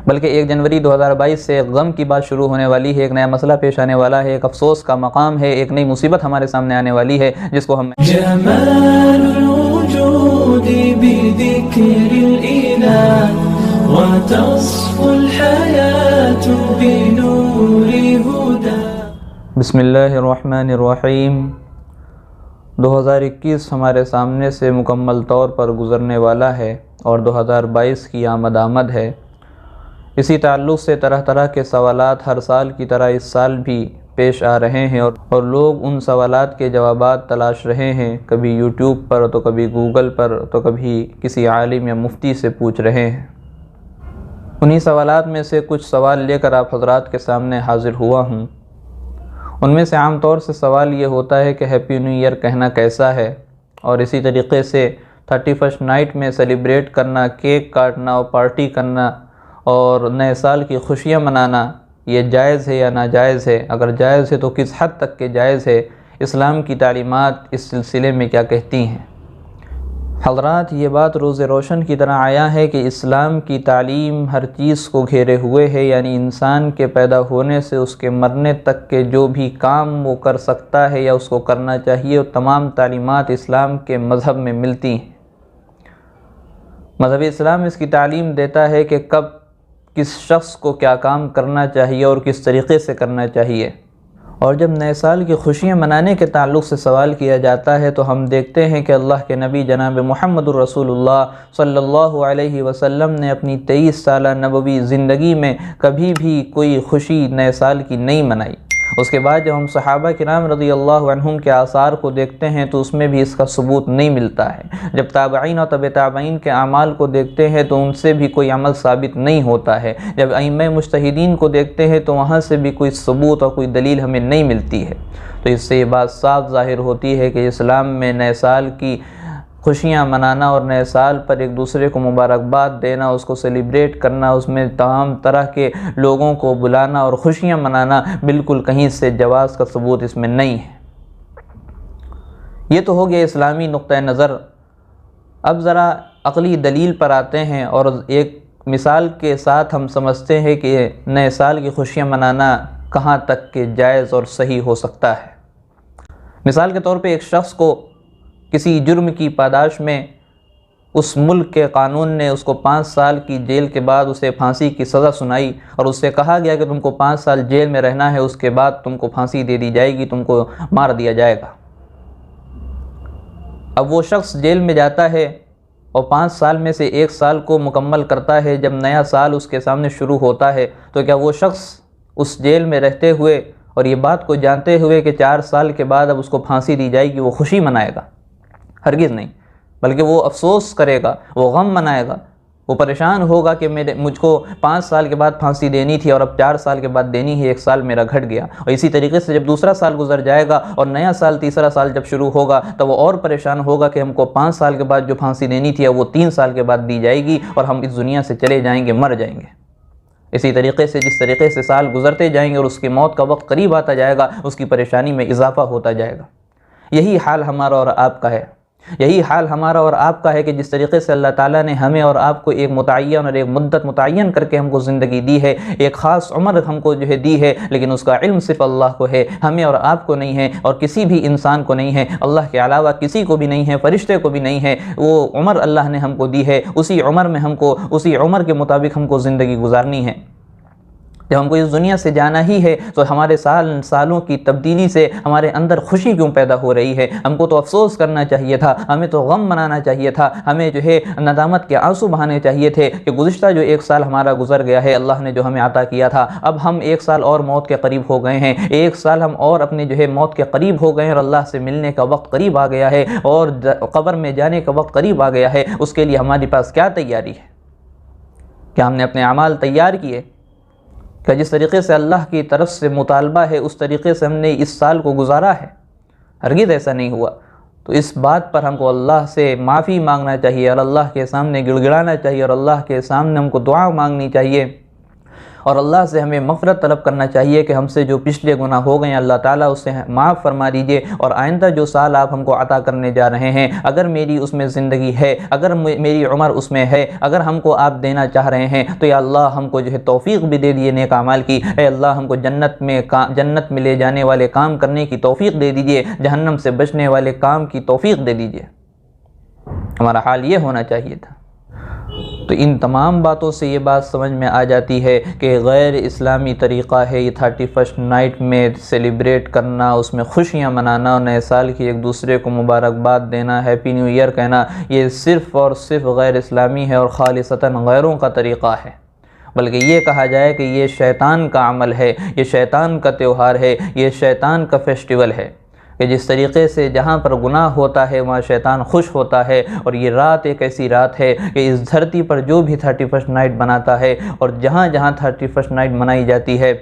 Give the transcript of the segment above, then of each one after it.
بلکہ 1 جنوری 2022 سے ایک غم کی بات شروع ہونے والی ہے، ایک نیا مسئلہ پیش آنے والا ہے، ایک افسوس کا مقام ہے، ایک نئی مصیبت ہمارے سامنے آنے والی ہے، جس کو ہم جمال الوجود بذكر الإله وتصفو الحياة بنور هدى. بسم اللہ الرحمن الرحیم. 2021 ہمارے سامنے سے مکمل طور پر گزرنے والا ہے اور 2022 کی آمد ہے. اسی تعلق سے طرح طرح کے سوالات ہر سال کی طرح اس سال بھی پیش آ رہے ہیں اور لوگ ان سوالات کے جوابات تلاش رہے ہیں، کبھی یوٹیوب پر تو کبھی گوگل پر تو کبھی کسی عالم یا مفتی سے پوچھ رہے ہیں. انہی سوالات میں سے کچھ سوال لے کر آپ حضرات کے سامنے حاضر ہوا ہوں. ان میں سے عام طور سے سوال یہ ہوتا ہے کہ ہیپی نیو ایئر کہنا کیسا ہے، اور اسی طریقے سے 31 نائٹ میں سیلیبریٹ کرنا، کیک کاٹنا اور پارٹی کرنا اور نئے سال کی خوشیاں منانا یہ جائز ہے یا ناجائز ہے؟ اگر جائز ہے تو کس حد تک کہ جائز ہے؟ اسلام کی تعلیمات اس سلسلے میں کیا کہتی ہیں؟ حضرات، یہ بات روز روشن کی طرح آیا ہے کہ اسلام کی تعلیم ہر چیز کو گھیرے ہوئے ہے، یعنی انسان کے پیدا ہونے سے اس کے مرنے تک کے جو بھی کام وہ کر سکتا ہے یا اس کو کرنا چاہیے، وہ تمام تعلیمات اسلام کے مذہب میں ملتی ہیں. مذہب اسلام اس کی تعلیم دیتا ہے کہ کب کس شخص کو کیا کام کرنا چاہیے اور کس طریقے سے کرنا چاہیے. اور جب نئے سال کی خوشیاں منانے کے تعلق سے سوال کیا جاتا ہے تو ہم دیکھتے ہیں کہ اللہ کے نبی جناب محمد الرسول اللہ صلی اللہ علیہ وسلم نے اپنی 23 سالہ نبوی زندگی میں کبھی بھی کوئی خوشی نئے سال کی نہیں منائی. اس کے بعد جب ہم صحابہ کرام رضی اللہ عنہم کے آثار کو دیکھتے ہیں تو اس میں بھی اس کا ثبوت نہیں ملتا ہے. جب تابعین اور تبع تابعین کے اعمال کو دیکھتے ہیں تو ان سے بھی کوئی عمل ثابت نہیں ہوتا ہے. جب ائمہ مجتہدین کو دیکھتے ہیں تو وہاں سے بھی کوئی ثبوت اور کوئی دلیل ہمیں نہیں ملتی ہے. تو اس سے یہ بات صاف ظاہر ہوتی ہے کہ اسلام میں نئے سال کی خوشیاں منانا اور نئے سال پر ایک دوسرے کو مبارکباد دینا، اس کو سیلیبریٹ کرنا، اس میں تمام طرح کے لوگوں کو بلانا اور خوشیاں منانا، بالکل کہیں سے جواز کا ثبوت اس میں نہیں ہے. یہ تو ہو گیا اسلامی نقطہ نظر. اب ذرا عقلی دلیل پر آتے ہیں اور ایک مثال کے ساتھ ہم سمجھتے ہیں کہ نئے سال کی خوشیاں منانا کہاں تک کہ جائز اور صحیح ہو سکتا ہے. مثال کے طور پہ ایک شخص کو کسی جرم کی پاداش میں اس ملک کے قانون نے اس کو 5 سال کی جیل کے بعد اسے پھانسی کی سزا سنائی اور اس سے کہا گیا کہ تم کو 5 سال جیل میں رہنا ہے، اس کے بعد تم کو پھانسی دے دی جائے گی، تم کو مار دیا جائے گا. اب وہ شخص جیل میں جاتا ہے اور 5 سال میں سے 1 سال کو مکمل کرتا ہے. جب نیا سال اس کے سامنے شروع ہوتا ہے تو کیا وہ شخص اس جیل میں رہتے ہوئے اور یہ بات کو جانتے ہوئے کہ 4 سال کے بعد اب اس کو پھانسی دی جائے گی وہ خوشی منائے گا؟ ہرگز نہیں، بلکہ وہ افسوس کرے گا، وہ غم منائے گا، وہ پریشان ہوگا کہ مجھ کو 5 سال کے بعد پھانسی دینی تھی اور اب 4 سال کے بعد دینی ہے، 1 سال میرا گھٹ گیا. اور اسی طریقے سے جب دوسرا سال گزر جائے گا اور نیا سال، تیسرا سال جب شروع ہوگا تو وہ اور پریشان ہوگا کہ ہم کو 5 سال کے بعد جو پھانسی دینی تھی وہ 3 سال کے بعد دی جائے گی اور ہم اس دنیا سے چلے جائیں گے، مر جائیں گے. اسی طریقے سے جس طریقے سے سال گزرتے جائیں گے اور اس کی موت کا وقت قریب آتا جائے گا، اس کی پریشانی میں اضافہ ہوتا جائے گا. یہی حال ہمارا اور آپ کا ہے. یہی حال ہمارا اور آپ کا ہے کہ جس طریقے سے اللہ تعالیٰ نے ہمیں اور آپ کو ایک متعین اور ایک مدت متعین کر کے ہم کو زندگی دی ہے، ایک خاص عمر ہم کو دی ہے، لیکن اس کا علم صرف اللہ کو ہے، ہمیں اور آپ کو نہیں ہے اور کسی بھی انسان کو نہیں ہے، اللہ کے علاوہ کسی کو بھی نہیں ہے، فرشتے کو بھی نہیں ہے. وہ عمر اللہ نے ہم کو دی ہے، اسی عمر میں ہم کو، اسی عمر کے مطابق ہم کو زندگی گزارنی ہے. جب ہم کو اس دنیا سے جانا ہی ہے تو ہمارے سالوں کی تبدیلی سے ہمارے اندر خوشی کیوں پیدا ہو رہی ہے؟ ہم کو تو افسوس کرنا چاہیے تھا، ہمیں تو غم منانا چاہیے تھا، ہمیں ندامت کے آنسو بہانے چاہیے تھے کہ گزشتہ جو 1 سال ہمارا گزر گیا ہے، اللہ نے جو ہمیں عطا کیا تھا، اب ہم 1 سال اور موت کے قریب ہو گئے ہیں، 1 سال ہم اور اپنے موت کے قریب ہو گئے ہیں اور اللہ سے ملنے کا وقت قریب آ گیا ہے اور قبر میں جانے کا وقت قریب آ گیا ہے. اس کے لیے ہمارے پاس کیا تیاری ہے؟ کیا ہم نے اپنے اعمال تیار کیے؟ کہ جس طریقے سے اللہ کی طرف سے مطالبہ ہے اس طریقے سے ہم نے اس سال کو گزارا ہے؟ ہرگز ایسا نہیں ہوا. تو اس بات پر ہم کو اللہ سے معافی مانگنا چاہیے اور اللہ کے سامنے گڑ گڑانا چاہیے اور اللہ کے سامنے ہم کو دعا مانگنی چاہیے اور اللہ سے ہمیں مغفرت طلب کرنا چاہیے کہ ہم سے جو پچھلے گناہ ہو گئے ہیں اللہ تعالیٰ اسے معاف فرما دیجئے، اور آئندہ جو سال آپ ہم کو عطا کرنے جا رہے ہیں، اگر میری اس میں زندگی ہے، اگر میری عمر اس میں ہے، اگر ہم کو آپ دینا چاہ رہے ہیں تو یا اللہ ہم کو جو ہے توفیق بھی دے دیجئے نیک اعمال کی، اے اللہ ہم کو جنت میں لے جانے والے کام کرنے کی توفیق دے دیجئے، جہنم سے بچنے والے کام کی توفیق دے دیجئے۔ ہمارا حال یہ ہونا چاہیے تھا۔ تو ان تمام باتوں سے یہ بات سمجھ میں آ جاتی ہے کہ غیر اسلامی طریقہ ہے یہ 31 نائٹ میں سیلیبریٹ کرنا، اس میں خوشیاں منانا اور نئے سال کی ایک دوسرے کو مبارکباد دینا، ہیپی نیو ایئر کہنا، یہ صرف اور صرف غیر اسلامی ہے اور خالصتاً غیروں کا طریقہ ہے۔ بلکہ یہ کہا جائے کہ یہ شیطان کا عمل ہے، یہ شیطان کا تہوار ہے، یہ شیطان کا فیسٹیول ہے، کہ جس طریقے سے جہاں پر گناہ ہوتا ہے وہاں شیطان خوش ہوتا ہے، اور یہ رات ایک ایسی رات ہے کہ اس دھرتی پر جو بھی 31 نائٹ بناتا ہے اور جہاں جہاں 31 نائٹ منائی جاتی ہے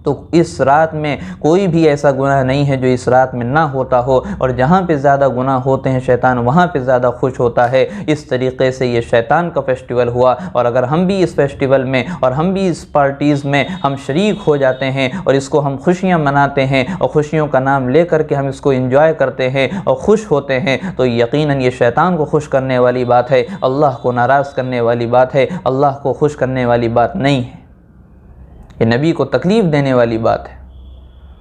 تو اس رات میں کوئی بھی ایسا گناہ نہیں ہے جو اس رات میں نہ ہوتا ہو، اور جہاں پہ زیادہ گناہ ہوتے ہیں شیطان وہاں پہ زیادہ خوش ہوتا ہے۔ اس طریقے سے یہ شیطان کا فیسٹیول ہوا، اور اگر ہم بھی اس فیسٹیول میں اور ہم بھی اس پارٹیز میں ہم شریک ہو جاتے ہیں اور اس کو ہم خوشیاں مناتے ہیں اور خوشیوں کا نام لے کر کے ہم اس کو انجوائے کرتے ہیں اور خوش ہوتے ہیں، تو یقیناً یہ شیطان کو خوش کرنے والی بات ہے، اللہ کو ناراض کرنے والی بات ہے، اللہ کو خوش کرنے والی بات نہیں ہے، یہ نبی کو تکلیف دینے والی بات ہے۔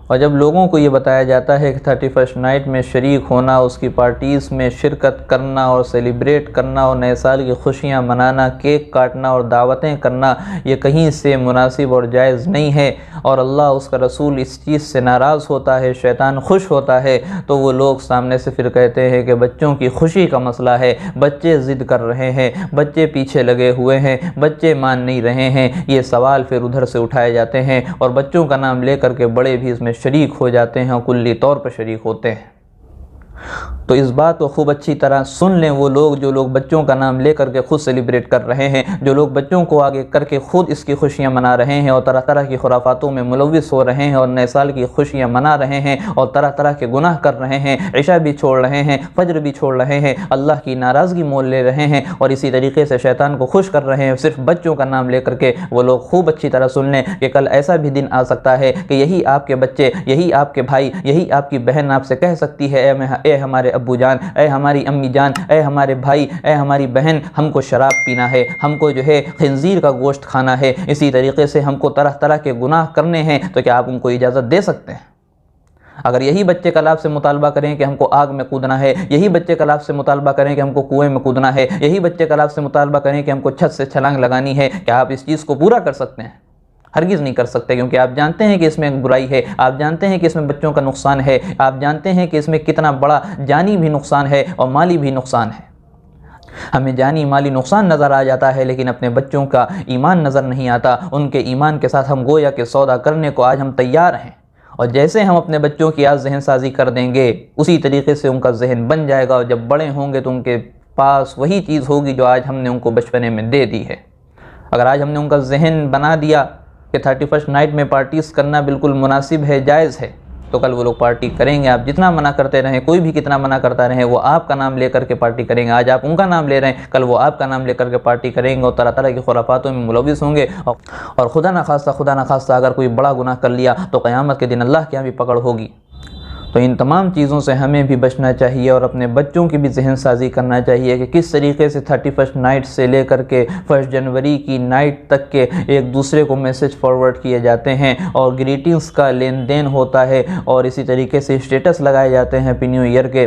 اور جب لوگوں کو یہ بتایا جاتا ہے کہ 31 نائٹ میں شریک ہونا، اس کی پارٹیز میں شرکت کرنا اور سیلیبریٹ کرنا اور نئے سال کی خوشیاں منانا، کیک کاٹنا اور دعوتیں کرنا، یہ کہیں سے مناسب اور جائز نہیں ہے، اور اللہ اس کا رسول اس چیز سے ناراض ہوتا ہے، شیطان خوش ہوتا ہے، تو وہ لوگ سامنے سے پھر کہتے ہیں کہ بچوں کی خوشی کا مسئلہ ہے، بچے ضد کر رہے ہیں، بچے پیچھے لگے ہوئے ہیں، بچے مان نہیں رہے ہیں، یہ سوال پھر ادھر سے اٹھائے جاتے ہیں، اور بچوں کا نام لے کر کے بڑے بھی اس میں شریک ہو جاتے ہیں اور کلی طور پر شریک ہوتے ہیں۔ تو اس بات کو خوب اچھی طرح سن لیں وہ لوگ جو لوگ بچوں کا نام لے کر کے خود سیلیبریٹ کر رہے ہیں، جو لوگ بچوں کو آگے کر کے خود اس کی خوشیاں منا رہے ہیں اور طرح طرح کی خرافاتوں میں ملوث ہو رہے ہیں اور نئے سال کی خوشیاں منا رہے ہیں اور طرح طرح کے گناہ کر رہے ہیں، عشاء بھی چھوڑ رہے ہیں، فجر بھی چھوڑ رہے ہیں، اللہ کی ناراضگی مول لے رہے ہیں اور اسی طریقے سے شیطان کو خوش کر رہے ہیں صرف بچوں کا نام لے کر کے، وہ لوگ خوب اچھی طرح سن لیں کہ کل ایسا بھی دن آ سکتا ہے کہ یہی آپ کے بچے، یہی آپ کے بھائی، یہی آپ کی بہن آپ سے کہہ سکتی ہے اے ہمارے ابو جان، اے ہماری امی جان، اے ہمارے بھائی، اے ہماری بہن، ہم کو شراب پینا ہے، ہم کو جو ہے خنزیر کا گوشت کھانا ہے، اسی طریقے سے ہم کو طرح طرح کے گناہ کرنے ہیں، تو کیا آپ ان کو اجازت دے سکتے ہیں؟ اگر یہی بچے کل آپ سے مطالبہ کریں کہ ہم کو آگ میں کودنا ہے، یہی بچے کل آپ سے مطالبہ کریں کہ ہم کو کنویں میں کودنا ہے، یہی بچے کل آپ سے مطالبہ کریں کہ ہم کو چھت سے چھلانگ لگانی ہے، کیا آپ اس چیز کو پورا کر سکتے ہیں؟ ہرگز نہیں کر سکتے، کیونکہ آپ جانتے ہیں کہ اس میں ایک برائی ہے، آپ جانتے ہیں کہ اس میں بچوں کا نقصان ہے، آپ جانتے ہیں کہ اس میں کتنا بڑا جانی بھی نقصان ہے اور مالی بھی نقصان ہے۔ ہمیں جانی مالی نقصان نظر آ جاتا ہے لیکن اپنے بچوں کا ایمان نظر نہیں آتا، ان کے ایمان کے ساتھ ہم گویا کہ سودا کرنے کو آج ہم تیار ہیں، اور جیسے ہم اپنے بچوں کی آج ذہن سازی کر دیں گے اسی طریقے سے ان کا ذہن بن جائے گا، اور جب بڑے ہوں گے تو ان کے پاس وہی چیز ہوگی جو آج ہم نے ان کو بچپنے میں دے دی ہے۔ اگر آج ہم نے ان کا ذہن بنا دیا کہ 31 نائٹ میں پارٹیز کرنا بالکل مناسب ہے، جائز ہے، تو کل وہ لوگ پارٹی کریں گے۔ آپ جتنا منع کرتے رہیں، کوئی بھی کتنا منع کرتا رہے، وہ آپ کا نام لے کر کے پارٹی کریں گے۔ آج آپ ان کا نام لے رہے ہیں، کل وہ آپ کا نام لے کر کے پارٹی کریں گے اور طرح طرح کی خرافاتوں میں ملوث ہوں گے، اور خدا نخواستہ اگر کوئی بڑا گناہ کر لیا تو قیامت کے دن اللہ کے یہاں بھی پکڑ ہوگی۔ تو ان تمام چیزوں سے ہمیں بھی بچنا چاہیے اور اپنے بچوں کی بھی ذہن سازی کرنا چاہیے کہ کس طریقے سے 31 نائٹ سے لے کر کے 1 جنوری کی نائٹ تک کے ایک دوسرے کو میسج فارورڈ کیے جاتے ہیں اور گریٹنگز کا لین دین ہوتا ہے، اور اسی طریقے سے اسٹیٹس لگائے جاتے ہیں ہیپی نیو ایئر کے۔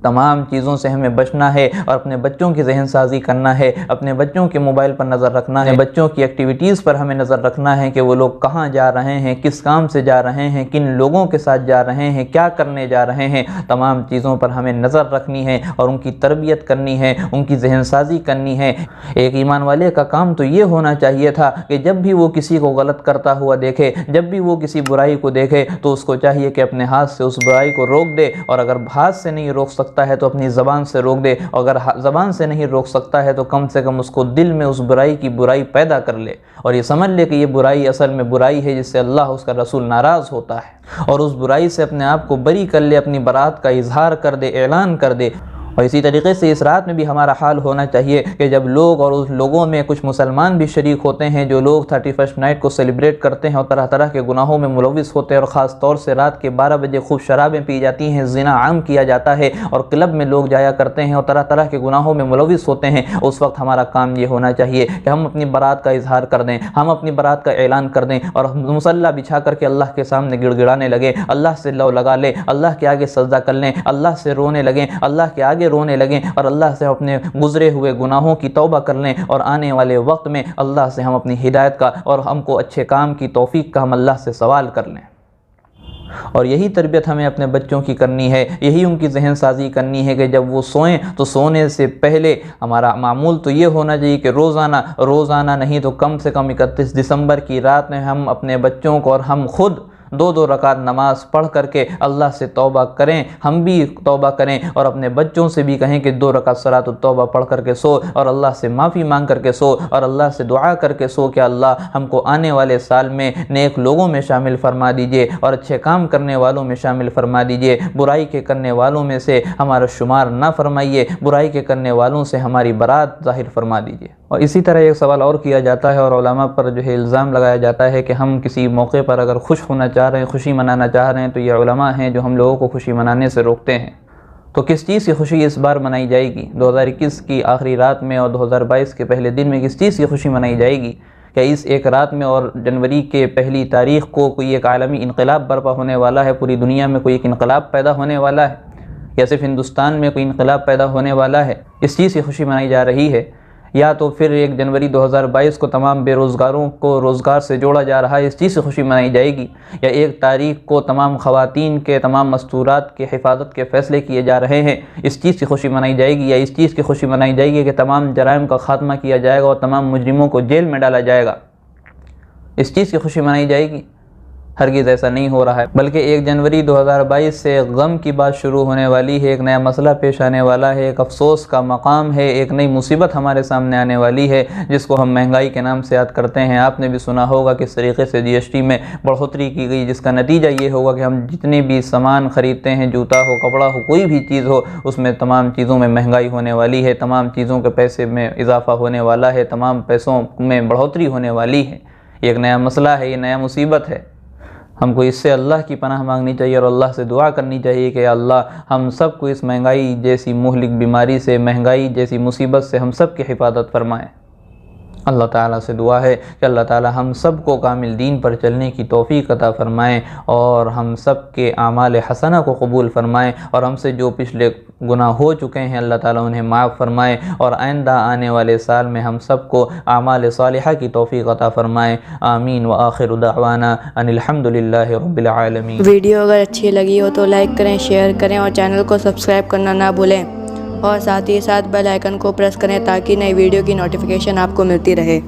تمام چیزوں سے ہمیں بچنا ہے اور اپنے بچوں کی ذہن سازی کرنا ہے، اپنے بچوں کے موبائل پر نظر رکھنا ہے، بچوں کی ایکٹیویٹیز پر ہمیں نظر رکھنا ہے کہ وہ لوگ کہاں جا رہے ہیں، کس کام سے جا رہے ہیں، کن لوگوں کے ساتھ جا رہے ہیں، کیا کرنے جا رہے ہیں۔ تمام چیزوں پر ہمیں نظر رکھنی ہے اور ان کی تربیت کرنی ہے، ان کی ذہن سازی کرنی ہے۔ ایک ایمان والے کا کام تو یہ ہونا چاہیے تھا کہ جب بھی وہ کسی کو غلط کرتا ہوا دیکھے، جب بھی وہ کسی برائی کو دیکھے تو اس کو چاہیے کہ اپنے ہاتھ سے اس برائی کو روک دے، اور اگر ہاتھ سے نہیں روک سکتا ہے تو اپنی زبان سے روک دے، اور اگر زبان سے نہیں روک سکتا ہے تو کم سے کم اس کو دل میں اس برائی کی برائی پیدا کر لے، اور یہ سمجھ لے کہ یہ برائی اصل میں برائی ہے جس سے اللہ اس کا رسول ناراض ہوتا ہے، اور اس برائی سے اپنے آپ کو بری کر لے، اپنی برات کا اظہار کر دے، اعلان کر دے، اور اسی طریقے سے اس رات میں بھی ہمارا حال ہونا چاہیے کہ جب لوگ اور اس لوگوں میں کچھ مسلمان بھی شریک ہوتے ہیں جو لوگ 31 نائٹ کو سیلیبریٹ کرتے ہیں اور طرح طرح کے گناہوں میں ملوث ہوتے ہیں، اور خاص طور سے رات کے 12 بجے خوب شرابیں پی جاتی ہیں، زنا عام کیا جاتا ہے اور کلب میں لوگ جایا کرتے ہیں اور طرح طرح کے گناہوں میں ملوث ہوتے ہیں، اس وقت ہمارا کام یہ ہونا چاہیے کہ ہم اپنی برات کا اظہار کر دیں، ہم اپنی برات کا اعلان کر دیں اور مصلی بچھا کر کے اللہ کے سامنے گڑ گڑانے لگیں، اللہ سے لو لگا لیں، اللہ کے آگے سجدہ کر لیں، اللہ سے رونے لگیں، اللہ کے آگے رونے لگیں اور اللہ سے اپنے گزرے ہوئے گناہوں کی توبہ کر لیں، اور آنے والے وقت میں اللہ سے ہم اپنی ہدایت کا اور ہم کو اچھے کام کی توفیق کا ہم اللہ سے سوال کر لیں۔ اور یہی تربیت ہمیں اپنے بچوں کی کرنی ہے، یہی ان کی ذہن سازی کرنی ہے کہ جب وہ سوئیں تو سونے سے پہلے ہمارا معمول تو یہ ہونا چاہیے کہ روزانہ نہیں تو کم سے کم 31 دسمبر کی رات میں ہم اپنے بچوں کو اور ہم خود 2 رکعت نماز پڑھ کر کے اللہ سے توبہ کریں، ہم بھی توبہ کریں اور اپنے بچوں سے بھی کہیں کہ 2 رکعت صلاۃ التوبہ پڑھ کر کے سو اور اللہ سے معافی مانگ کر کے سو اور اللہ سے دعا کر کے سو کہ اللہ ہم کو آنے والے سال میں نیک لوگوں میں شامل فرما دیجئے اور اچھے کام کرنے والوں میں شامل فرما دیجئے، برائی کے کرنے والوں میں سے ہمارا شمار نہ فرمائیے، برائی کے کرنے والوں سے ہماری برات ظاہر فرما دیجئے۔ اور اسی طرح ایک سوال اور کیا جاتا ہے اور علماء پر جو ہے الزام لگایا جاتا ہے کہ ہم کسی موقع پر اگر خوش ہونا چاہ رہے ہیں، خوشی منانا چاہ رہے ہیں تو یہ علماء ہیں جو ہم لوگوں کو خوشی منانے سے روکتے ہیں۔ تو کس چیز کی خوشی اس بار منائی جائے گی؟ 2021 کی آخری رات میں اور 2022 کے پہلے دن میں کس چیز کی خوشی منائی جائے گی؟ کیا اس ایک رات میں اور جنوری کے پہلی تاریخ کو کوئی ایک عالمی انقلاب برپا ہونے والا ہے، پوری دنیا میں کوئی ایک انقلاب پیدا ہونے والا ہے، یا صرف ہندوستان میں کوئی انقلاب پیدا ہونے والا ہے؟ اس چیز کی خوشی منائی جا رہی ہے، یا تو پھر 1 جنوری 2022 کو تمام بے روزگاروں کو روزگار سے جوڑا جا رہا ہے، اس چیز سے خوشی منائی جائے گی؟ یا 1 تاریخ کو تمام خواتین کے تمام مستورات کے حفاظت کے فیصلے کیے جا رہے ہیں، اس چیز کی خوشی منائی جائے گی؟ یا اس چیز کی خوشی منائی جائے گی کہ تمام جرائم کا خاتمہ کیا جائے گا اور تمام مجرموں کو جیل میں ڈالا جائے گا؟ اس چیز کی خوشی منائی جائے گی؟ ہرگز ایسا نہیں ہو رہا ہے، بلکہ 1 جنوری 2022 سے غم کی بات شروع ہونے والی ہے، ایک نیا مسئلہ پیش آنے والا ہے، ایک افسوس کا مقام ہے، ایک نئی مصیبت ہمارے سامنے آنے والی ہے جس کو ہم مہنگائی کے نام سے یاد کرتے ہیں۔ آپ نے بھی سنا ہوگا کس طریقے سے GST میں بڑھوتری کی گئی، جس کا نتیجہ یہ ہوگا کہ ہم جتنے بھی سامان خریدتے ہیں، جوتا ہو، کپڑا ہو، کوئی بھی چیز ہو، اس میں تمام چیزوں میں مہنگائی ہونے والی ہے، تمام چیزوں کے پیسے میں اضافہ ہونے والا ہے، تمام پیسوں میں بڑھوتری ہونے والی ہے۔ یہ ایک نیا مسئلہ ہے، یہ نیا مصیبت ہے۔ ہم کو اس سے اللہ کی پناہ مانگنی چاہیے اور اللہ سے دعا کرنی چاہیے کہ اللہ ہم سب کو اس مہنگائی جیسی مہلک بیماری سے، مہنگائی جیسی مصیبت سے ہم سب کی حفاظت فرمائے۔ اللہ تعالیٰ سے دعا ہے کہ اللہ تعالیٰ ہم سب کو کامل دین پر چلنے کی توفیق عطا فرمائیں اور ہم سب کے اعمال حسنہ کو قبول فرمائیں، اور ہم سے جو پچھلے گناہ ہو چکے ہیں اللہ تعالیٰ انہیں معاف فرمائیں، اور آئندہ آنے والے سال میں ہم سب کو اعمال صالحہ کی توفیق عطا فرمائیں۔ آمین وآخر دعوانا ان الحمد للہ رب العالمین۔ ویڈیو اگر اچھی لگی ہو تو لائک کریں، شیئر کریں اور چینل کو سبسکرائب کرنا نہ بھولیں، اور ساتھ ہی ساتھ بیل آئیکن کو پریس کریں تاکہ نئی ویڈیو کی نوٹیفیکیشن آپ کو ملتی رہے۔